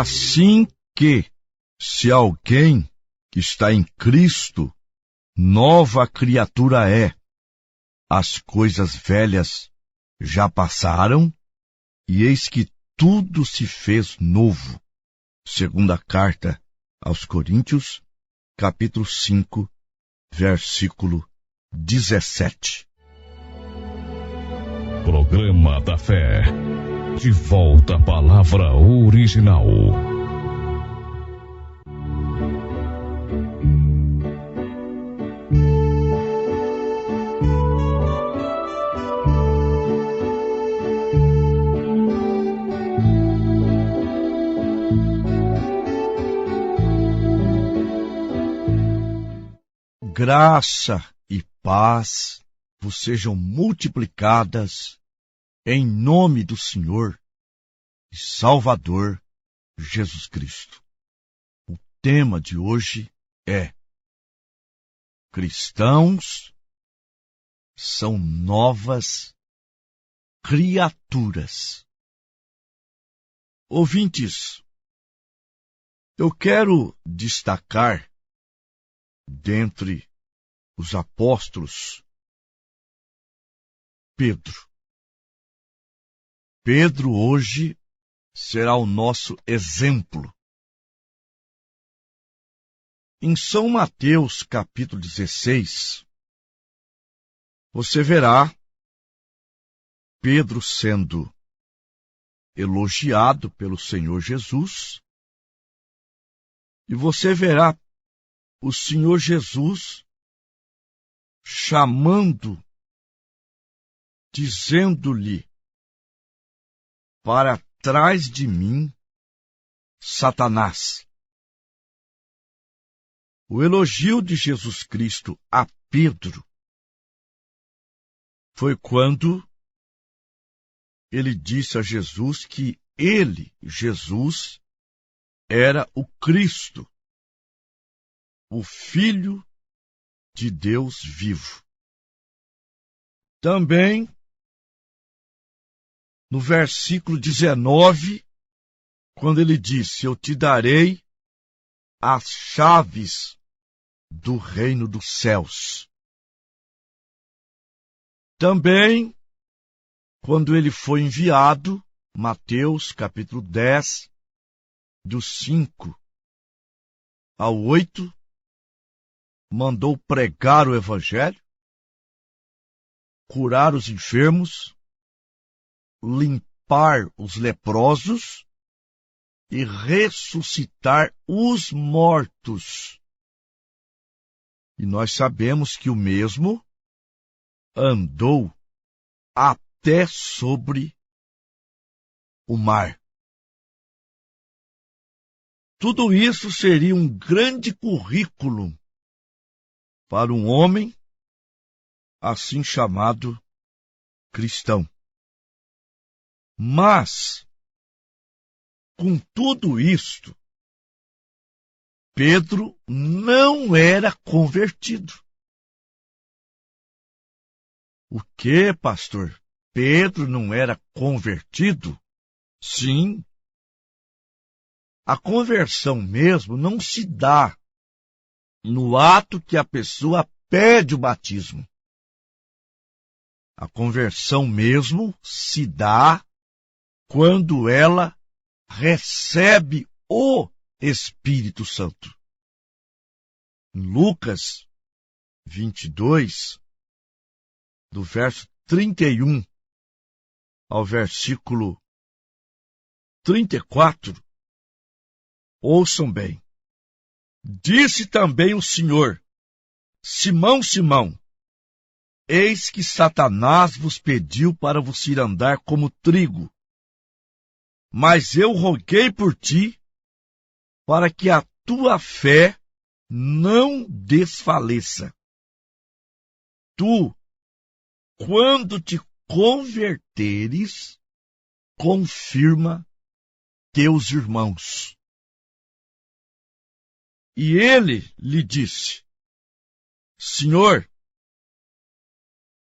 Assim que, se alguém está em Cristo, nova criatura é. As coisas velhas já passaram, e eis que tudo se fez novo. Segunda carta aos Coríntios, capítulo 5, versículo 17. Programa da Fé. De volta à palavra original. Graça e paz vos sejam multiplicadas em nome do Senhor e Salvador Jesus Cristo. O tema de hoje é: cristãos são novas criaturas. Ouvintes, eu quero destacar dentre os apóstolos Pedro. Pedro hoje será o nosso exemplo. Em São Mateus, capítulo 16, você verá Pedro sendo elogiado pelo Senhor Jesus, e você verá o Senhor Jesus chamando, dizendo-lhe: para trás de mim, Satanás. O elogio de Jesus Cristo a Pedro foi quando ele disse a Jesus que ele, Jesus, era o Cristo, o Filho de Deus vivo. Também, no versículo 19, quando ele disse: eu te darei as chaves do reino dos céus. Também, quando ele foi enviado, Mateus capítulo 10, do 5 ao 8, mandou pregar o evangelho, curar os enfermos, limpar os leprosos e ressuscitar os mortos. E nós sabemos que o mesmo andou até sobre o mar. Tudo isso seria um grande currículo para um homem assim chamado cristão. Mas, com tudo isto, Pedro não era convertido. O que, pastor? Pedro não era convertido? Sim. A conversão mesmo não se dá no ato que a pessoa pede o batismo. A conversão mesmo se dá quando ela recebe o Espírito Santo. Em Lucas 22, do verso 31 ao versículo 34, ouçam bem. Disse também o Senhor: Simão, Simão, eis que Satanás vos pediu para vos ir andar como trigo. Mas eu roguei por ti, para que a tua fé não desfaleça. Tu, quando te converteres, confirma teus irmãos. E ele lhe disse: Senhor,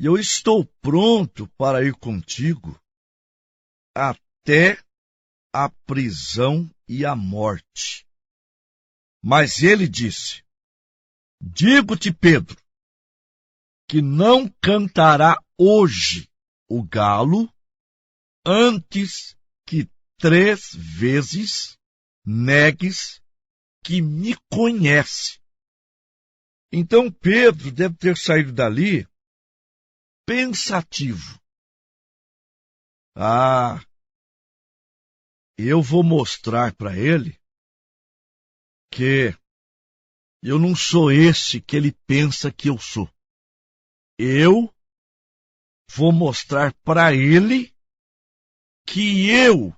eu estou pronto para ir contigo até a prisão e a morte. Mas ele disse: digo-te, Pedro, que não cantará hoje o galo antes que 3 vezes negues que me conhece. Então Pedro deve ter saído dali pensativo. Eu vou mostrar para ele que eu não sou esse que ele pensa que eu sou. Eu vou mostrar para ele que eu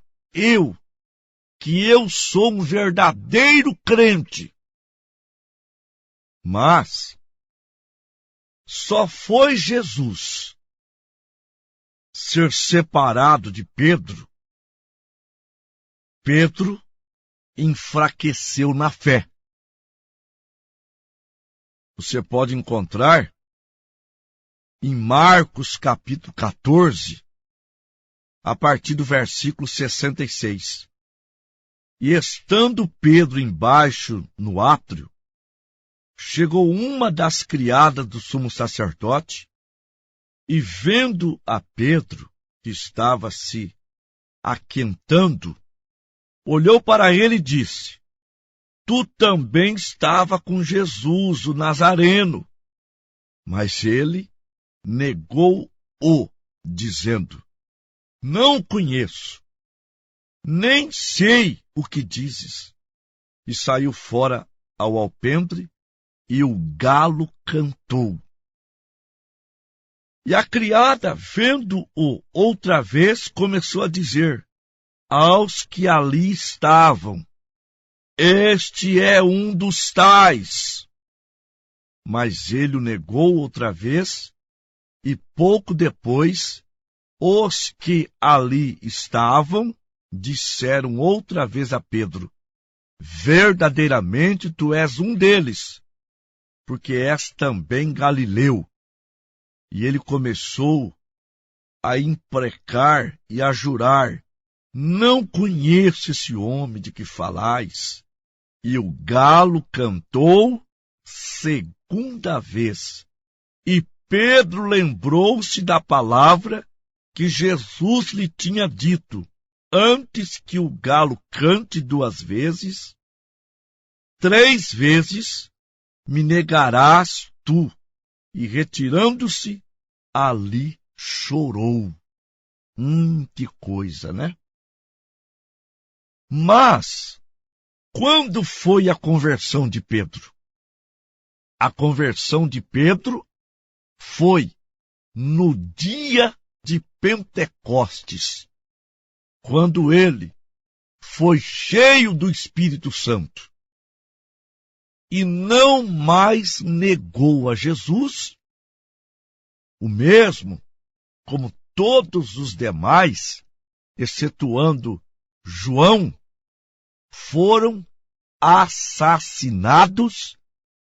sou um verdadeiro crente. Mas só foi Jesus ser separado de Pedro. Pedro enfraqueceu na fé. Você pode encontrar em Marcos capítulo 14, a partir do versículo 66. E estando Pedro embaixo no átrio, chegou uma das criadas do sumo sacerdote, e vendo a Pedro, que estava se aquentando, olhou para ele e disse: tu também estava com Jesus, o Nazareno. Mas ele negou-o, dizendo: não o conheço, nem sei o que dizes. E saiu fora ao alpendre, e o galo cantou. E a criada, vendo-o outra vez, começou a dizer aos que ali estavam: este é um dos tais. Mas ele o negou outra vez, e pouco depois, os que ali estavam disseram outra vez a Pedro: verdadeiramente tu és um deles, porque és também galileu. E ele começou a imprecar e a jurar: não conheço esse homem de que falais. E o galo cantou 2ª vez. E Pedro lembrou-se da palavra que Jesus lhe tinha dito: antes que o galo cante 2 vezes, 3 vezes me negarás tu. E retirando-se, ali chorou. Que coisa, né? Mas quando foi a conversão de Pedro? A conversão de Pedro foi no dia de Pentecostes, quando ele foi cheio do Espírito Santo e não mais negou a Jesus, o mesmo como todos os demais, excetuando João, foram assassinados,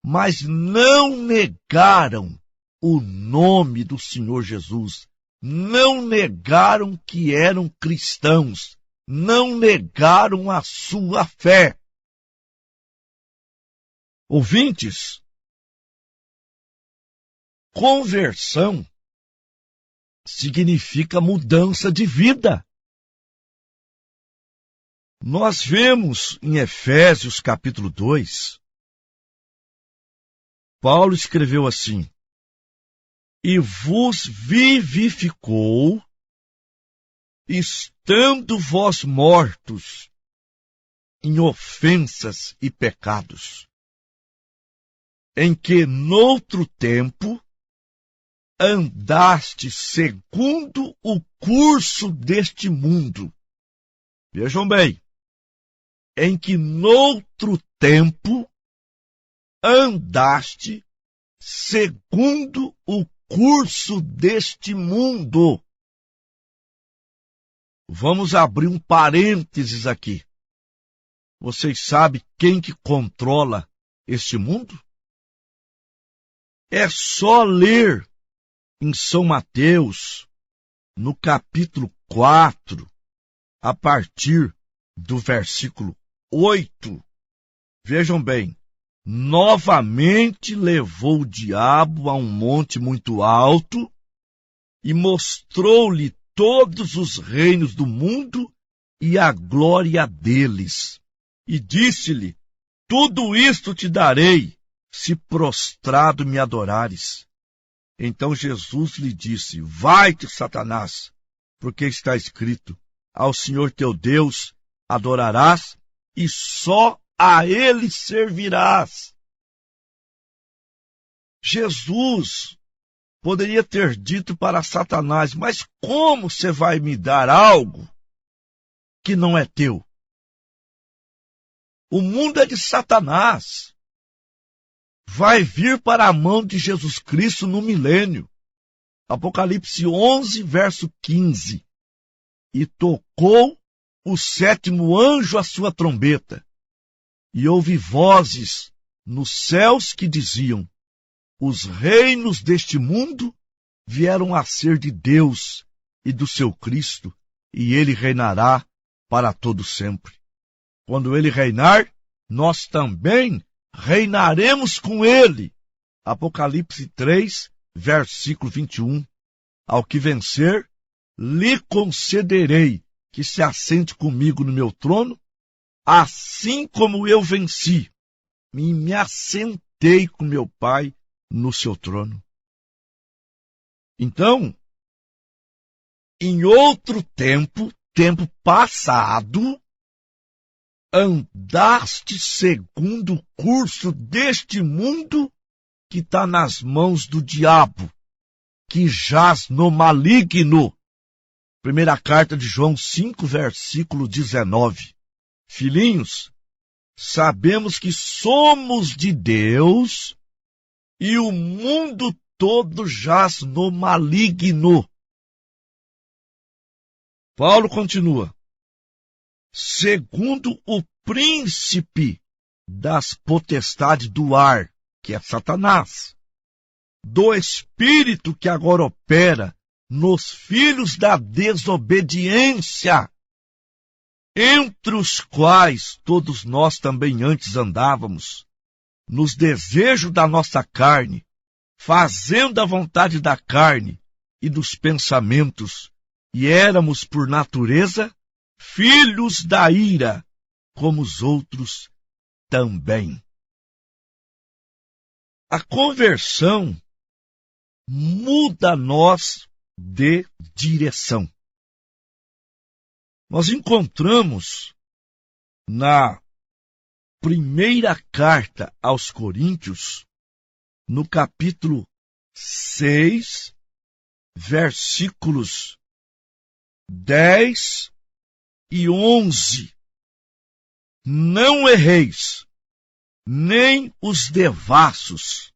mas não negaram o nome do Senhor Jesus, não negaram que eram cristãos, não negaram a sua fé. Ouvintes, conversão significa mudança de vida. Nós vemos em Efésios capítulo 2, Paulo escreveu assim: e vos vivificou, estando vós mortos em ofensas e pecados, em que noutro tempo andaste segundo o curso deste mundo. Vejam bem, em que noutro tempo andaste segundo o curso deste mundo. Vamos abrir um parênteses aqui. Vocês sabem quem que controla este mundo? É só ler em São Mateus, no capítulo 4, a partir do versículo 8, vejam bem, novamente levou o diabo a um monte muito alto e mostrou-lhe todos os reinos do mundo e a glória deles. E disse-lhe, tudo isto te darei, se prostrado me adorares. Então Jesus lhe disse, vai-te, Satanás, porque está escrito, ao Senhor teu Deus adorarás e só a Ele servirás. Jesus poderia ter dito para Satanás, mas como você vai me dar algo que não é teu? O mundo é de Satanás. Vai vir para a mão de Jesus Cristo no milênio. Apocalipse 11, verso 15. E tocou o sétimo anjo a sua trombeta, e ouvi vozes nos céus que diziam, os reinos deste mundo vieram a ser de Deus e do seu Cristo, e ele reinará para todo sempre. Quando ele reinar, nós também reinaremos com ele. Apocalipse 3, versículo 21. Ao que vencer, lhe concederei que se assente comigo no meu trono, assim como eu venci e me assentei com meu Pai no seu trono. Então, em outro tempo passado, andaste segundo o curso deste mundo que está nas mãos do diabo, que jaz no maligno. Primeira carta de João 5, versículo 19. Filhinhos, sabemos que somos de Deus e o mundo todo jaz no maligno. Paulo continua. Segundo o príncipe das potestades do ar, que é Satanás, do espírito que agora opera nos filhos da desobediência, entre os quais todos nós também antes andávamos, nos desejos da nossa carne, fazendo a vontade da carne e dos pensamentos, e éramos por natureza filhos da ira, como os outros também. A conversão muda nós de direção. Nós encontramos na primeira carta aos Coríntios, no capítulo 6, versículos 10 e 11. Não erreis, nem os devassos,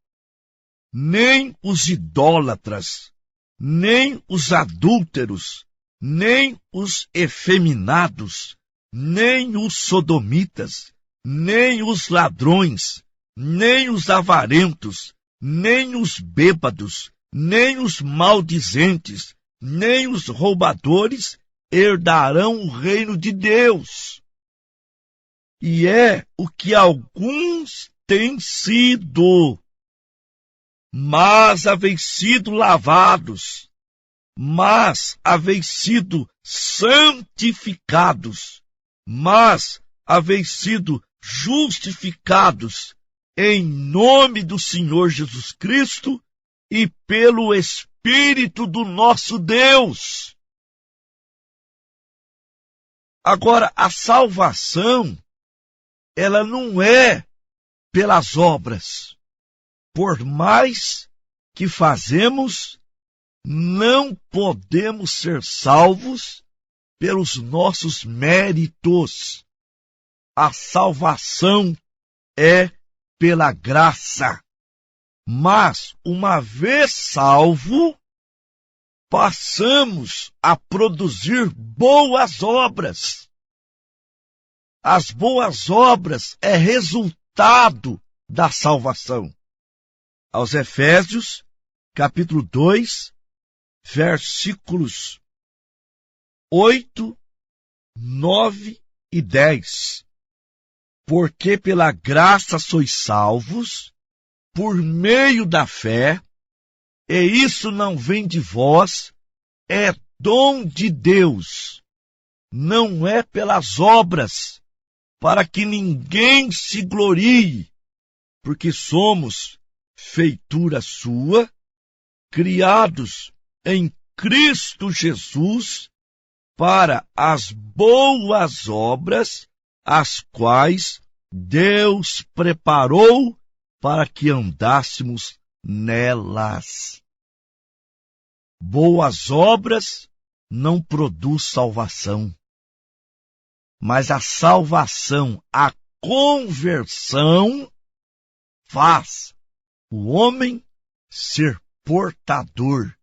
nem os idólatras, nem os adúlteros, nem os efeminados, nem os sodomitas, nem os ladrões, nem os avarentos, nem os bêbados, nem os maldizentes, nem os roubadores herdarão o reino de Deus. E é o que alguns têm sido. Mas haveis sido lavados, mas haveis sido santificados, mas haveis sido justificados em nome do Senhor Jesus Cristo e pelo Espírito do nosso Deus. Agora, a salvação, ela não é pelas obras. Por mais que fazemos, não podemos ser salvos pelos nossos méritos. A salvação é pela graça. Mas, uma vez salvo, passamos a produzir boas obras. As boas obras é resultado da salvação. Aos Efésios, capítulo 2, versículos 8, 9 e 10. Porque pela graça sois salvos, por meio da fé, e isso não vem de vós, é dom de Deus, não é pelas obras, para que ninguém se glorie, porque somos feitura sua, criados em Cristo Jesus, para as boas obras, as quais Deus preparou para que andássemos nelas. Boas obras não produz salvação, mas a salvação, a conversão, faz o homem ser portador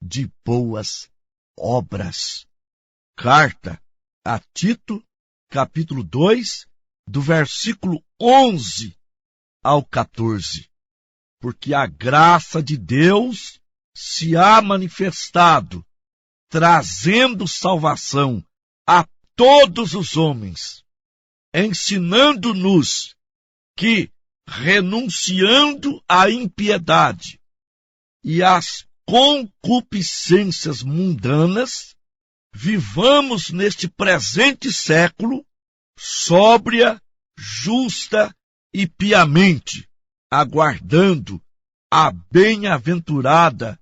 de boas obras. Carta a Tito, capítulo 2, do versículo 11 ao 14. Porque a graça de Deus se há manifestado, trazendo salvação a todos os homens, ensinando-nos que, renunciando à impiedade e às concupiscências mundanas, vivamos neste presente século sóbria, justa e piamente, aguardando a bem-aventurada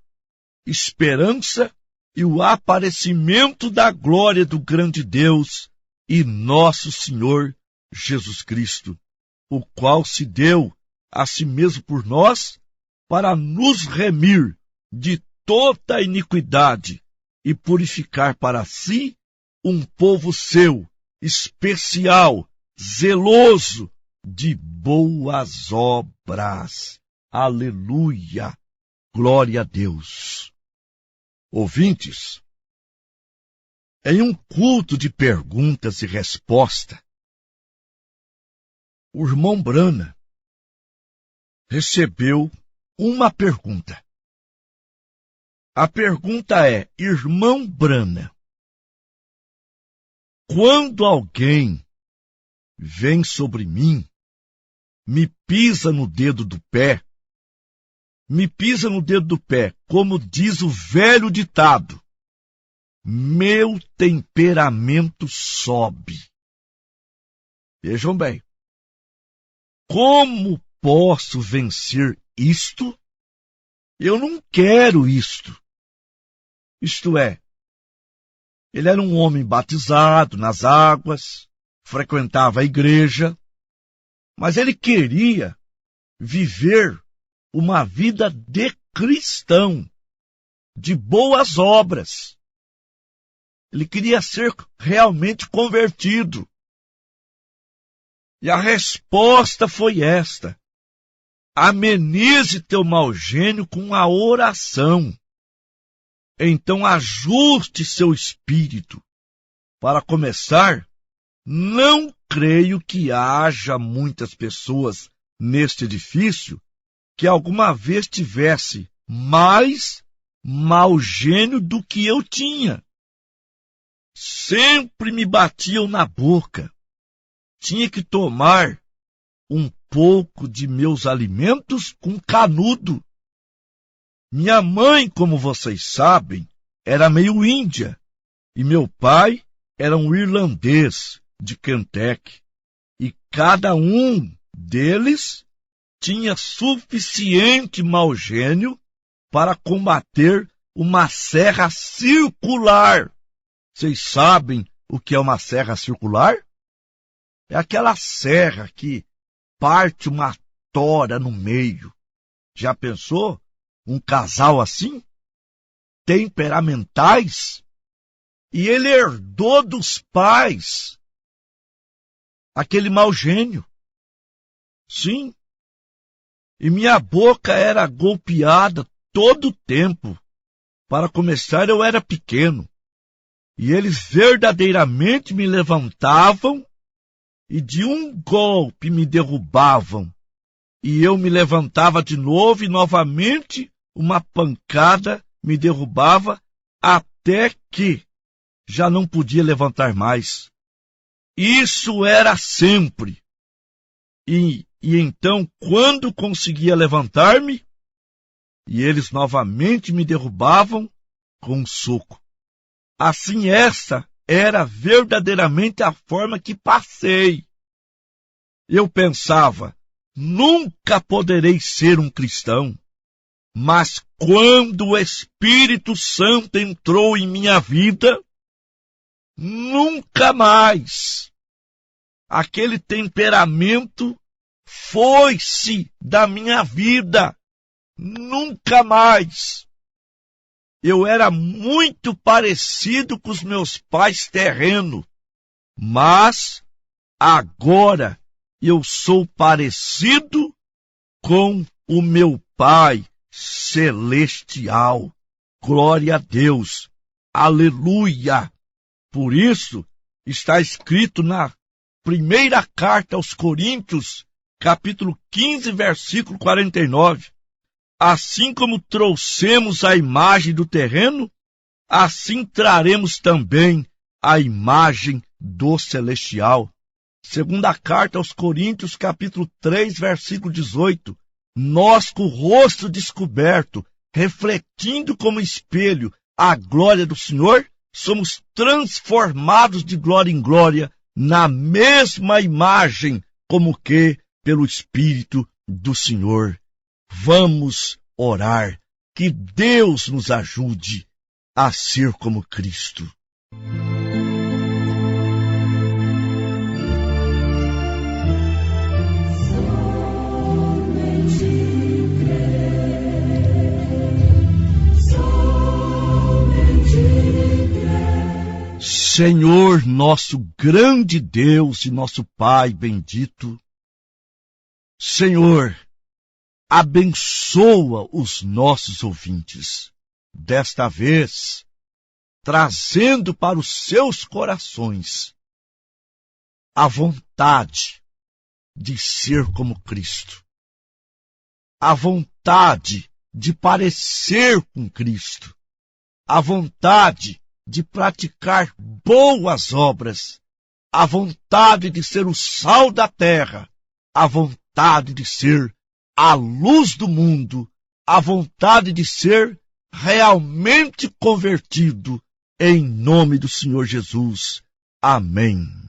esperança e o aparecimento da glória do grande Deus e nosso Senhor Jesus Cristo, o qual se deu a si mesmo por nós para nos remir de toda a iniquidade e purificar para si um povo seu, especial, zeloso de boas obras. Aleluia! Glória a Deus! Ouvintes, em um culto de perguntas e respostas, o irmão Brana recebeu uma pergunta. A pergunta é: irmão Brana, quando alguém vem sobre mim, me pisa no dedo do pé, como diz o velho ditado, meu temperamento sobe. Vejam bem, como posso vencer isto? Eu não quero isto. Isto é, ele era um homem batizado nas águas, frequentava a igreja, mas ele queria viver uma vida de cristão, de boas obras. Ele queria ser realmente convertido. E a resposta foi esta: amenize teu mau gênio com a oração. Então ajuste seu espírito. Para começar, não creio que haja muitas pessoas neste edifício que alguma vez tivesse mais mau gênio do que eu tinha. Sempre me batiam na boca. Tinha que tomar um pouco de meus alimentos com canudo. Minha mãe, como vocês sabem, era meio índia, e meu pai era um irlandês de Kentucky, e cada um deles tinha suficiente mau gênio para combater uma serra circular. Vocês sabem o que é uma serra circular? É aquela serra que parte uma tora no meio. Já pensou? Um casal assim? Temperamentais? E ele herdou dos pais aquele mau gênio. Sim. E minha boca era golpeada todo o tempo. Para começar, eu era pequeno. E eles verdadeiramente me levantavam e de um golpe me derrubavam. E eu me levantava de novo e novamente uma pancada me derrubava até que já não podia levantar mais. Isso era sempre. E então, quando conseguia levantar-me, e eles novamente me derrubavam com um soco. Assim, essa era verdadeiramente a forma que passei. Eu pensava, nunca poderei ser um cristão. Mas quando o Espírito Santo entrou em minha vida, nunca mais. Aquele temperamento foi-se da minha vida. Nunca mais. Eu era muito parecido com os meus pais terrenos, mas agora eu sou parecido com o meu Pai celestial. Glória a Deus. Aleluia. Por isso está escrito na primeira carta aos Coríntios, capítulo 15, versículo 49. Assim como trouxemos a imagem do terreno, assim traremos também a imagem do celestial. Segunda carta aos Coríntios, capítulo 3, versículo 18. Nós, com o rosto descoberto, refletindo como espelho a glória do Senhor, somos transformados de glória em glória na mesma imagem, como que pelo Espírito do Senhor. Vamos orar, que Deus nos ajude a ser como Cristo. Senhor, nosso grande Deus e nosso Pai bendito, Senhor, abençoa os nossos ouvintes, desta vez, trazendo para os seus corações a vontade de ser como Cristo, a vontade de parecer com Cristo, a vontade de praticar boas obras, a vontade de ser o sal da terra, a vontade de ser a luz do mundo, a vontade de ser realmente convertido, em nome do Senhor Jesus. Amém.